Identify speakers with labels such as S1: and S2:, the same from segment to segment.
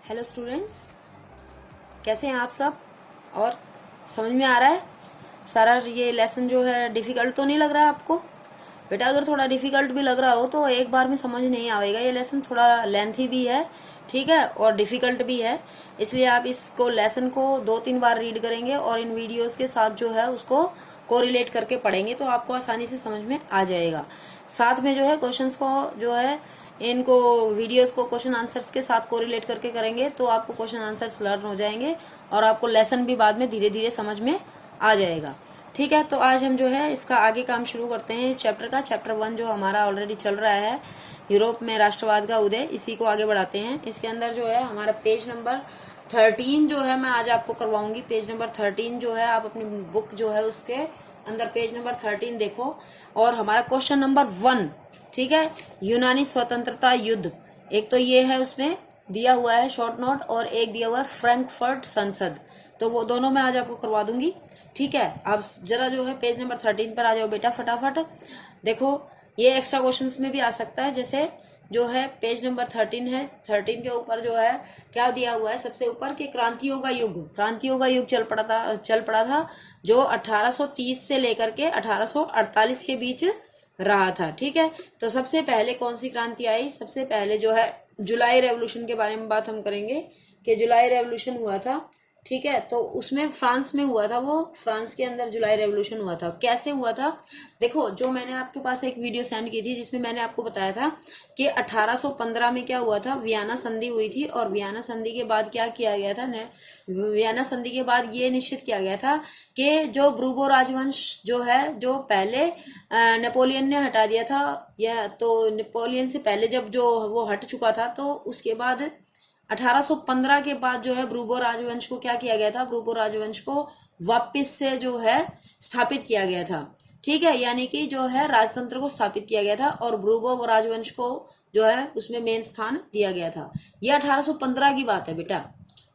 S1: Hello students, कैसे हैं आप सब। और समझ में आ रहा है सारा ये लेसन जो है। डिफ़िकल्ट तो नहीं लग रहा है आपको बेटा? अगर थोड़ा डिफ़िकल्ट भी लग रहा हो तो एक बार में समझ नहीं आएगा। ये लेसन थोड़ा लेंथी भी है, ठीक है, और डिफ़िकल्ट भी है। इसलिए आप इसको लेसन को 2-3 बार रीड करेंगे और इन वीडियोस के साथ जो है उसको कोरिलेट करके पढ़ेंगे तो आपको आसानी से समझ में आ जाएगा। साथ में जो है क्वेश्चंस को जो है इनको वीडियोस को क्वेश्चन आंसर्स के साथ कोरिलेट करके करेंगे तो आपको क्वेश्चन आंसर्स लर्न हो जाएंगे और आपको लेसन भी बाद में धीरे धीरे समझ में आ जाएगा। ठीक है, तो आज हम जो है इसका आगे काम शुरू करते हैं इस चैप्टर का। चैप्टर 1 जो हमारा ऑलरेडी चल रहा है, यूरोप में राष्ट्रवाद का उदय, इसी को आगे बढ़ाते हैं। इसके अंदर जो है हमारा पेज नंबर 13 जो है मैं आज आपको करवाऊंगी। पेज नंबर 13 जो है आप अपनी बुक जो है उसके अंदर पेज नंबर 13 देखो और हमारा क्वेश्चन नंबर 1, ठीक है, यूनानी स्वतंत्रता युद्ध। एक तो ये है उसमें दिया हुआ है शॉर्ट नोट और एक दिया हुआ है फ्रैंकफर्ट संसद, तो वो दोनों मैं आज आपको करवा दूंगी। ठीक है, आप जरा जो है पेज नंबर 13 पर आ जाओ बेटा फटाफट। देखो ये एक्स्ट्रा क्वेश्चंस में भी आ सकता है, जैसे जो है पेज नंबर 13 है, 13 के ऊपर जो है क्या दिया हुआ है सबसे ऊपर कि क्रांतियों का युग चल पड़ा था जो 1830 से लेकर के 1848 के बीच रहा था। ठीक है, तो सबसे पहले कौन सी क्रांति आई? सबसे पहले जो है जुलाई रेवोल्यूशन के बारे में बात हम करेंगे कि जुलाई रेवोल्यूशन हुआ था। ठीक है, तो उसमें फ्रांस में हुआ था, वो फ्रांस के अंदर जुलाई रेवोल्यूशन हुआ था। कैसे हुआ था? देखो, जो मैंने आपके पास एक वीडियो सेंड की थी जिसमें मैंने आपको बताया था कि 1815 में क्या हुआ था, वियना संधि हुई थी और वियना संधि के बाद क्या किया गया था, वियना संधि के बाद ये निश्चित किया गया था कि जो ब्रूबो राजवंश जो है, जो पहले नेपोलियन ने हटा दिया था, या तो नेपोलियन से पहले जब जो वो हट चुका था, तो उसके बाद 1815 के बाद जो है ब्रूबो राजवंश को क्या किया गया था, ब्रूबो राजवंश को वापस से जो है स्थापित किया गया था। ठीक है, यानी कि जो है राजतंत्र को स्थापित किया गया था और ब्रूबो राजवंश को जो है उसमें मेन स्थान दिया गया था। यह 1815 की बात है बेटा।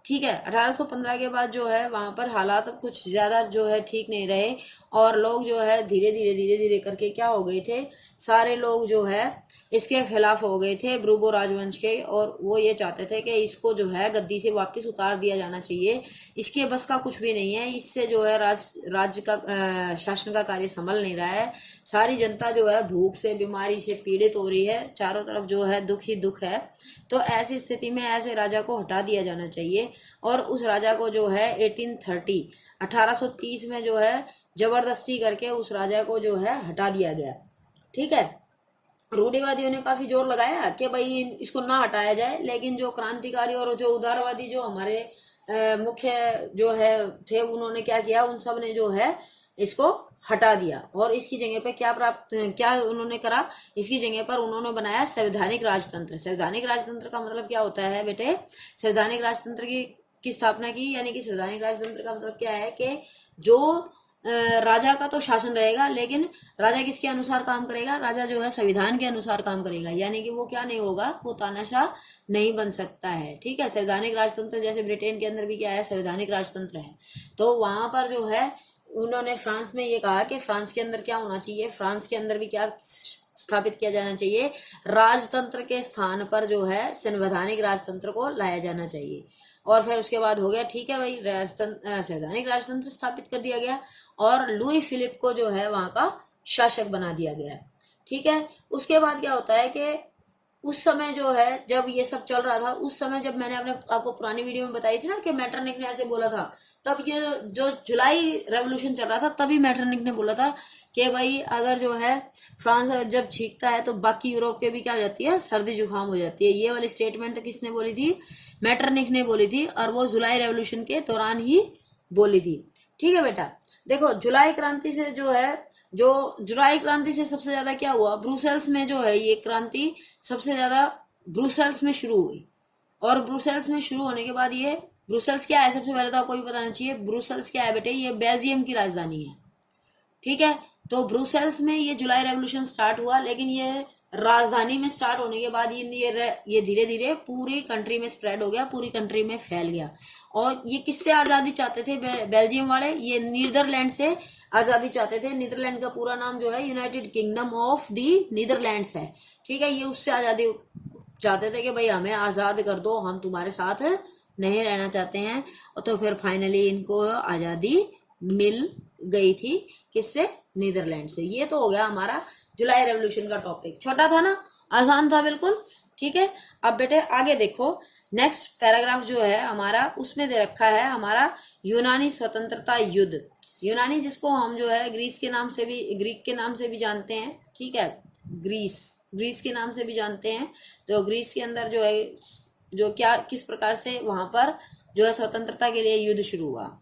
S1: ठीक है, 1815 के बाद जो है वहां पर हालात कुछ ज्यादा जो है ठीक नहीं रहे और लोग जो है धीरे धीरे करके क्या हो गए थे, सारे लोग जो है इसके खिलाफ हो गए थे ब्रूबो राजवंश के, और वो ये चाहते थे कि इसको जो है गद्दी से वापस उतार दिया जाना चाहिए। इसके बस का कुछ भी नहीं है, इससे जो है राज्य का शासन का कार्य संभल नहीं रहा है। सारी जनता जो है भूख से बीमारी से पीड़ित हो रही है, चारों तरफ जो है दुख ही दुख है। तो ऐसी स्थिति में ऐसे राजा को हटा दिया जाना चाहिए और उस राजा को जो है 1830 में जो है जबरदस्ती करके उस राजा को जो है हटा दिया गया। ठीक है, रूढ़िवादियों ने काफी जोर लगाया कि भाई इसको ना हटाया जाए, लेकिन जो क्रांतिकारी और जो उदारवादी जो हमारे मुख्य जो है थे, उन्होंने क्या किया, उन सब ने जो है इसको हटा दिया और इसकी जगह पे क्या उन्होंने करा, इसकी जगह पर उन्होंने बनाया संवैधानिक राजतंत्र। संवैधानिक राजतंत्र का मतलब क्या होता है बेटे? संवैधानिक राजतंत्र की स्थापना की, यानी कि संवैधानिक राजतंत्र का मतलब क्या है कि जो राजा का तो शासन रहेगा, लेकिन राजा किसके अनुसार काम करेगा? राजा जो है संविधान के अनुसार काम करेगा, यानी कि वो क्या नहीं होगा, वो तानाशाह नहीं बन सकता है। ठीक है, संवैधानिक राजतंत्र जैसे ब्रिटेन के अंदर भी क्या है, संवैधानिक राजतंत्र है। तो वहां पर जो है उन्होंने फ्रांस में ये कहा कि फ्रांस के अंदर क्या होना चाहिए, फ्रांस के अंदर भी क्या स्थापित किया जाना चाहिए, राजतंत्र के स्थान पर जो है संवैधानिक राजतंत्र को लाया जाना चाहिए। और फिर उसके बाद हो गया, ठीक है भाई, संवैधानिक राजतंत्र स्थापित कर दिया गया और लुई फिलिप को जो है वहां का शासक बना दिया गया। ठीक है, उसके बाद क्या होता है कि उस समय जो है जब ये सब चल रहा था, उस समय जब मैंने आपको पुरानी वीडियो में बताई थी ना कि मेटरनिक ने ऐसे बोला था, तब ये जो जुलाई रेवोल्यूशन चल रहा था तभी मेटरनिक ने बोला था कि भाई अगर जो है फ्रांस जब छींकता है तो बाकी यूरोप के भी क्या हो जाती है, सर्दी जुकाम हो जाती है। ये वाली स्टेटमेंट किसने बोली थी? मेटरनिक ने बोली थी और वो जुलाई रेवोल्यूशन के दौरान ही बोली थी। ठीक है बेटा, देखो जुलाई क्रांति से जो है, जो जुलाई क्रांति से सबसे ज्यादा क्या हुआ, ब्रुसेल्स में जो है ये क्रांति सबसे ज्यादा ब्रुसेल्स में शुरू हुई और ब्रुसेल्स में शुरू होने के बाद ये ब्रुसेल्स क्या है, सबसे पहले तो आपको भी बताना चाहिए ब्रुसेल्स क्या है बेटे, ये बेल्जियम की राजधानी है। ठीक है, तो ब्रुसेल्स में ये जुलाई रेवोल्यूशन स्टार्ट हुआ, लेकिन ये राजधानी में स्टार्ट होने के बाद ये धीरे धीरे पूरी कंट्री में स्प्रेड हो गया, पूरी कंट्री में फैल गया। और ये किससे आजादी चाहते थे बेल्जियम वाले? ये नीदरलैंड से आजादी चाहते थे। नीदरलैंड का पूरा नाम जो है United kingdom of the Netherlands है। ठीक है, ये उससे आजादी चाहते थे कि भाई हमें आज़ाद कर दो, हम तुम्हारे साथ नहीं रहना चाहते हैं। और तो फिर फाइनली इनको आज़ादी मिल गई थी, किससे? नीदरलैंड से। ये तो हो गया हमारा जुलाई रेवोल्यूशन का टॉपिक। छोटा था ना, आसान था बिल्कुल, ठीक है। अब बेटे आगे देखो, नेक्स्ट पैराग्राफ जो है हमारा, उसमें दे रखा है हमारा यूनानी स्वतंत्रता युद्ध। यूनानी जिसको हम जो है ग्रीक के नाम से भी जानते हैं, ठीक है, ग्रीस के नाम से भी जानते हैं। तो ग्रीस के अंदर जो है, जो क्या किस प्रकार से वहां पर जो है स्वतंत्रता के लिए युद्ध शुरू हुआ।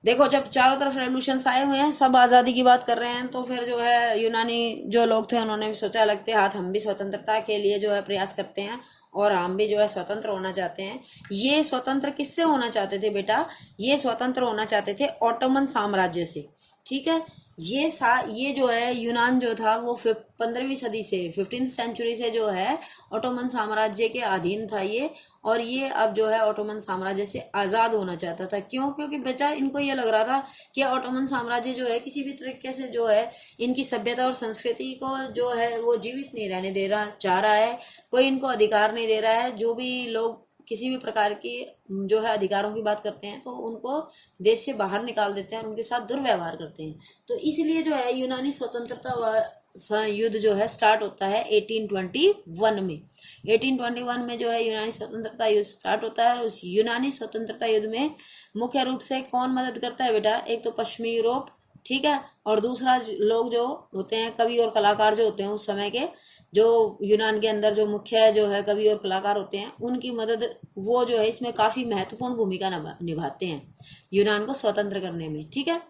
S1: देखो, जब चारों तरफ रेवोल्यूशंस आए हुए हैं, सब आज़ादी की बात कर रहे हैं, तो फिर जो है यूनानी जो लोग थे उन्होंने भी सोचा, लगते हाथ हम भी स्वतंत्रता के लिए जो है प्रयास करते हैं और हम भी जो है स्वतंत्र होना चाहते हैं। ये स्वतंत्र किससे होना चाहते थे बेटा? ये स्वतंत्र होना चाहते थे ऑटोमन साम्राज्य से, ठीक है। ये जो है यूनान जो था वो 15वीं सदी से, 15th सेंचुरी से जो है ऑटोमन साम्राज्य के अधीन था ये। और ये अब जो है ऑटोमन साम्राज्य से आज़ाद होना चाहता था। क्यों? क्योंकि बेटा इनको ये लग रहा था कि ऑटोमन साम्राज्य जो है किसी भी तरीके से जो है इनकी सभ्यता और संस्कृति को जो है वो जीवित नहीं रहने दे रहा, चाह रहा है, कोई इनको अधिकार नहीं दे रहा है। जो भी लोग किसी भी प्रकार की जो है अधिकारों की बात करते हैं तो उनको देश से बाहर निकाल देते हैं, उनके साथ दुर्व्यवहार करते हैं। तो इसलिए जो है यूनानी स्वतंत्रता युद्ध जो है स्टार्ट होता है 1821 में। 1821 में जो है यूनानी स्वतंत्रता युद्ध स्टार्ट होता है। उस यूनानी स्वतंत्रता युद्ध में मुख्य रूप से कौन मदद करता है बेटा? एक तो पश्चिमी यूरोप, ठीक है, और दूसरा लोग जो होते हैं, कवि और कलाकार जो होते हैं उस समय के, जो यूनान के अंदर जो मुख्य जो है कवि और कलाकार होते हैं, उनकी मदद वो जो है इसमें काफ़ी महत्वपूर्ण भूमिका निभाते हैं यूनान को स्वतंत्र करने में, ठीक है।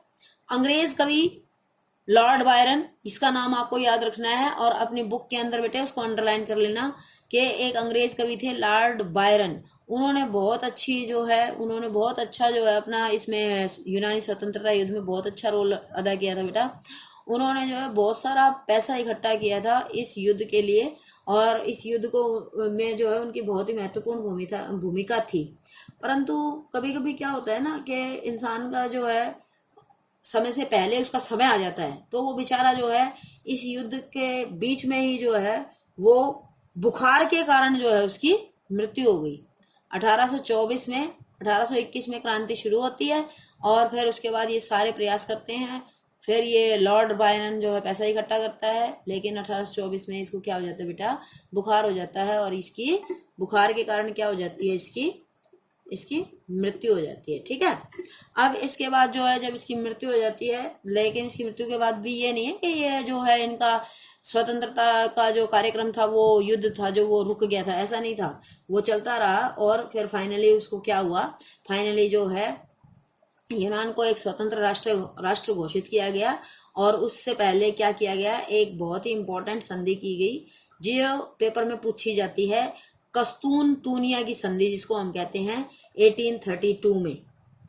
S1: अंग्रेज कवि लॉर्ड बायरन, इसका नाम आपको याद रखना है और अपनी बुक के अंदर बेटे उसको अंडरलाइन कर लेना कि एक अंग्रेज कवि थे लॉर्ड बायरन। उन्होंने बहुत अच्छा जो है अपना इसमें यूनानी स्वतंत्रता युद्ध में बहुत अच्छा रोल अदा किया था बेटा। उन्होंने जो है बहुत सारा पैसा इकट्ठा किया था इस युद्ध के लिए, और इस युद्ध को में जो है उनकी बहुत ही महत्वपूर्ण भूमिका थी। परंतु कभी कभी क्या होता है ना कि इंसान का जो है समय से पहले उसका समय आ जाता है, तो वो बेचारा जो है इस युद्ध के बीच में ही जो है वो बुखार के कारण जो है उसकी मृत्यु हो गई। 1821 में क्रांति शुरू होती है और फिर उसके बाद ये सारे प्रयास करते हैं। फिर ये लॉर्ड बायरन जो है पैसा इकट्ठा करता है, लेकिन 1824 में इसको क्या हो जाता है बेटा? बुखार हो जाता है, और इसकी बुखार के कारण क्या हो जाती है? इसकी मृत्यु हो जाती है, ठीक है। अब इसके बाद जो है जब इसकी मृत्यु हो जाती है, लेकिन इसकी मृत्यु के बाद भी ये नहीं है कि ये जो है इनका स्वतंत्रता का जो कार्यक्रम था, वो युद्ध था जो वो रुक गया था, ऐसा नहीं था, वो चलता रहा। और फिर फाइनली उसको क्या हुआ? फाइनली जो है यूनान को एक स्वतंत्र राष्ट्र घोषित किया गया। और उससे पहले क्या किया गया? एक बहुत ही इंपॉर्टेंट संधि की गई जो पेपर में पूछी जाती है, कस्तूनतूनिया की संधि, जिसको हम कहते हैं 1832 में,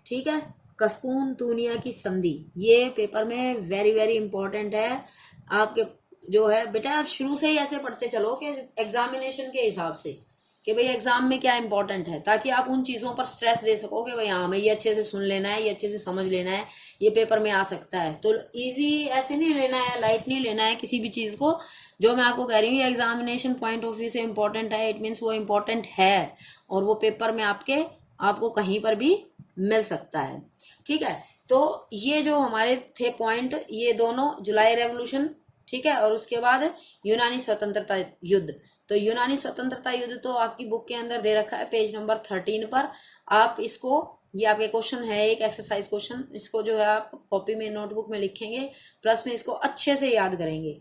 S1: ठीक है। कस्तूनतूनिया की संधि ये पेपर में वेरी वेरी इंपॉर्टेंट है आपके जो है बेटा। आप शुरू से ही ऐसे पढ़ते चलो कि एग्जामिनेशन के हिसाब से कि भाई एग्जाम में क्या इंपॉर्टेंट है, ताकि आप उन चीज़ों पर स्ट्रेस दे सको कि भाई हाँ हमें ये अच्छे से सुन लेना है, ये अच्छे से समझ लेना है, ये पेपर में आ सकता है। तो इजी ऐसे नहीं लेना है, लाइट नहीं लेना है किसी भी चीज़ को। जो मैं आपको कह रही हूँ एग्जामिनेशन पॉइंट ऑफ व्यू से इम्पोर्टेंट है, इट मीन्स वो इम्पोर्टेंट है और वो पेपर में आपको कहीं पर भी मिल सकता है, ठीक है। तो ये जो हमारे थे पॉइंट, ये दोनों जुलाई रेवोल्यूशन, ठीक है, और उसके बाद यूनानी स्वतंत्रता युद्ध। तो यूनानी स्वतंत्रता युद्ध तो आपकी बुक के अंदर दे रखा है पेज नंबर 13 पर। आप इसको, ये आपके क्वेश्चन है, एक एक्सरसाइज क्वेश्चन, इसको जो है आप कॉपी में नोटबुक में लिखेंगे, प्लस में इसको अच्छे से याद करेंगे,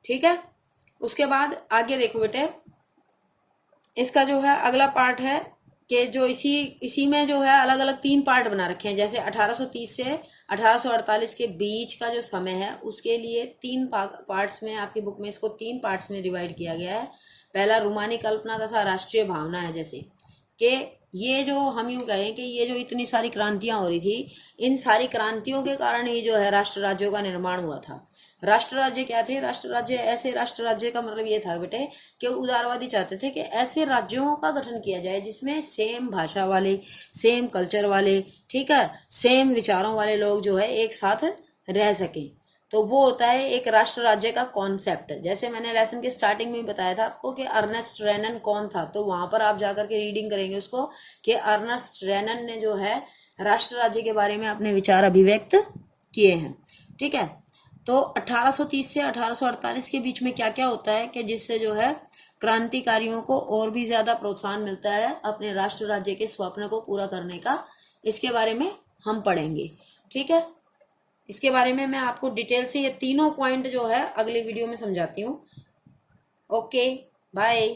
S1: ठीक है। उसके बाद आगे देखो बेटे, इसका जो है अगला पार्ट है कि जो इसी में जो है अलग अलग 3 पार्ट बना रखे हैं। जैसे 1830 से 1848 के बीच का जो समय है उसके लिए 3 पार्ट्स में आपकी बुक में इसको 3 पार्ट्स में डिवाइड किया गया है। पहला रूमानी कल्पना तथा राष्ट्रीय भावना है, जैसे कि ये जो हम यूँ कहें कि ये जो इतनी सारी क्रांतियाँ हो रही थी, इन सारी क्रांतियों के कारण ही जो है राष्ट्र राज्यों का निर्माण हुआ था। राष्ट्र राज्य क्या थे? राष्ट्र राज्य ऐसे राष्ट्र राज्य का मतलब ये था बेटे कि उदारवादी चाहते थे कि ऐसे राज्यों का गठन किया जाए जिसमें सेम भाषा वाले, सेम कल्चर वाले, ठीक है, सेम विचारों वाले लोग जो है एक साथ रह सकें। तो वो होता है एक राष्ट्र राज्य का कॉन्सेप्ट। जैसे मैंने लेसन के स्टार्टिंग में बताया था आपको कि अर्नेस्ट रेनन कौन था, तो वहां पर आप जाकर के रीडिंग करेंगे उसको कि अर्नेस्ट रेनन ने जो है राष्ट्र राज्य के बारे में अपने विचार अभिव्यक्त किए हैं। ठीक है, तो 1830 से 1848 के बीच में क्या क्या होता है कि जिससे जो है क्रांतिकारियों को और भी ज्यादा प्रोत्साहन मिलता है अपने राष्ट्र राज्य के स्वप्न को पूरा करने का, इसके बारे में हम पढ़ेंगे। ठीक है, इसके बारे में मैं आपको डिटेल से ये तीनों पॉइंट जो है अगले वीडियो में समझाती हूँ। Okay, bye.